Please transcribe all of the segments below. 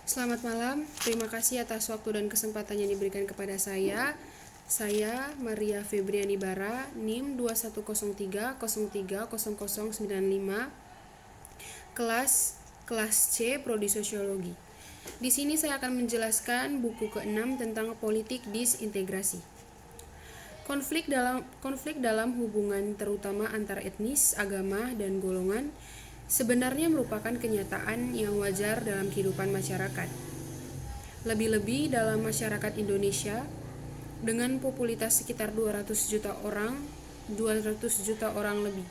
Selamat malam, terima kasih atas waktu dan kesempatan yang diberikan kepada saya. Saya Maria Febriani Bara, NIM 2103030095, kelas C, Prodi Sosiologi. Di sini saya akan menjelaskan buku ke-6 tentang politik disintegrasi. Konflik dalam hubungan terutama antar etnis, agama, dan golongan sebenarnya merupakan kenyataan yang wajar dalam kehidupan masyarakat. Lebih-lebih dalam masyarakat Indonesia dengan popularitas sekitar 200 juta orang lebih.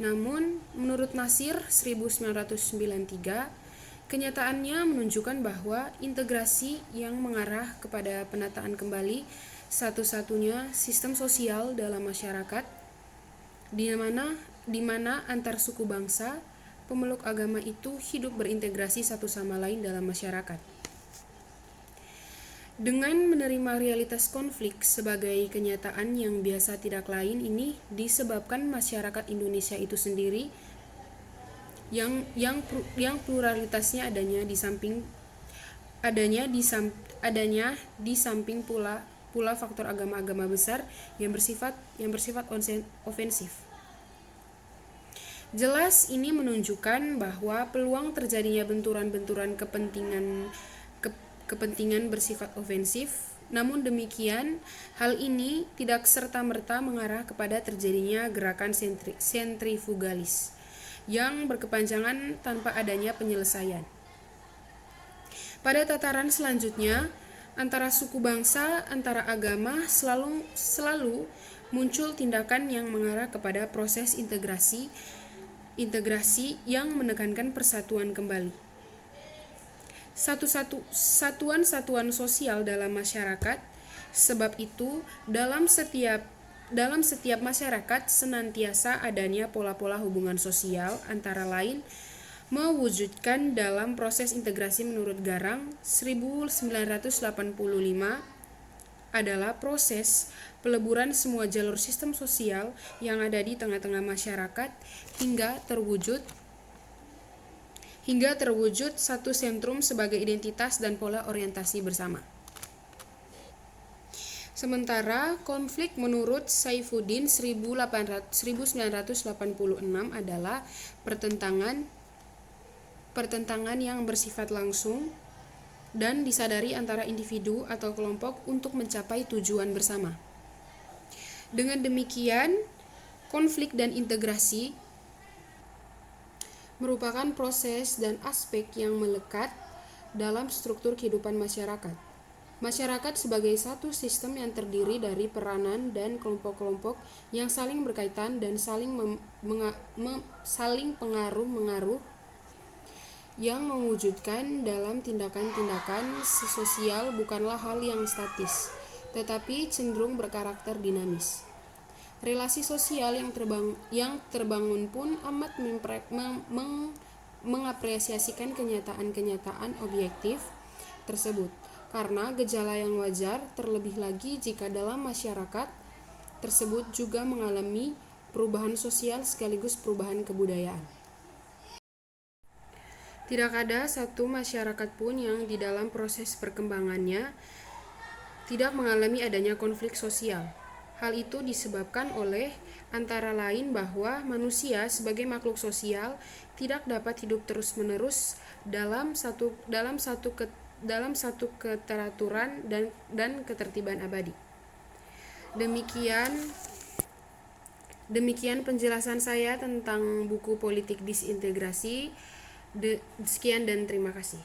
Namun, menurut Nasir 1993, kenyataannya menunjukkan bahwa integrasi yang mengarah kepada penataan kembali satu-satunya sistem sosial dalam masyarakat di mana antar suku bangsa pemeluk agama itu hidup berintegrasi satu sama lain dalam masyarakat. Dengan menerima realitas konflik sebagai kenyataan yang biasa tidak lain ini disebabkan masyarakat Indonesia itu sendiri yang pluralitasnya adanya di samping pula faktor agama-agama besar yang bersifat ofensif. Jelas ini menunjukkan bahwa peluang terjadinya benturan-benturan kepentingan bersifat ofensif. Namun demikian, hal ini tidak serta-merta mengarah kepada terjadinya gerakan sentrifugalis yang berkepanjangan tanpa adanya penyelesaian. Pada tataran selanjutnya, antara suku bangsa, antara agama, selalu muncul tindakan yang mengarah kepada proses integrasi yang menekankan persatuan kembali. Satuan-satuan sosial dalam masyarakat. Sebab itu, dalam setiap masyarakat senantiasa adanya pola-pola hubungan sosial, antara lain mewujudkan dalam proses integrasi menurut Garang 1985 adalah proses peleburan semua jalur sistem sosial yang ada di tengah-tengah masyarakat hingga terwujud satu sentrum sebagai identitas dan pola orientasi bersama. Sementara konflik menurut Saifuddin 1986 adalah pertentangan yang bersifat langsung dan disadari antara individu atau kelompok untuk mencapai tujuan bersama. Dengan demikian, konflik dan integrasi merupakan proses dan aspek yang melekat dalam struktur kehidupan masyarakat. Masyarakat sebagai satu sistem yang terdiri dari peranan dan kelompok-kelompok yang saling berkaitan dan saling pengaruh-mengaruh yang mewujudkan dalam tindakan-tindakan sosial bukanlah hal yang statis, tetapi cenderung berkarakter dinamis. Relasi sosial yang terbangun pun amat mengapresiasikan kenyataan-kenyataan objektif tersebut, karena gejala yang wajar, terlebih lagi jika dalam masyarakat tersebut juga mengalami perubahan sosial sekaligus perubahan kebudayaan. Tidak ada satu masyarakat pun yang di dalam proses perkembangannya tidak mengalami adanya konflik sosial. Hal itu disebabkan oleh antara lain bahwa manusia sebagai makhluk sosial tidak dapat hidup terus-menerus dalam satu keteraturan dan ketertiban abadi. Demikian penjelasan saya tentang buku politik disintegrasi. Sekian dan terima kasih.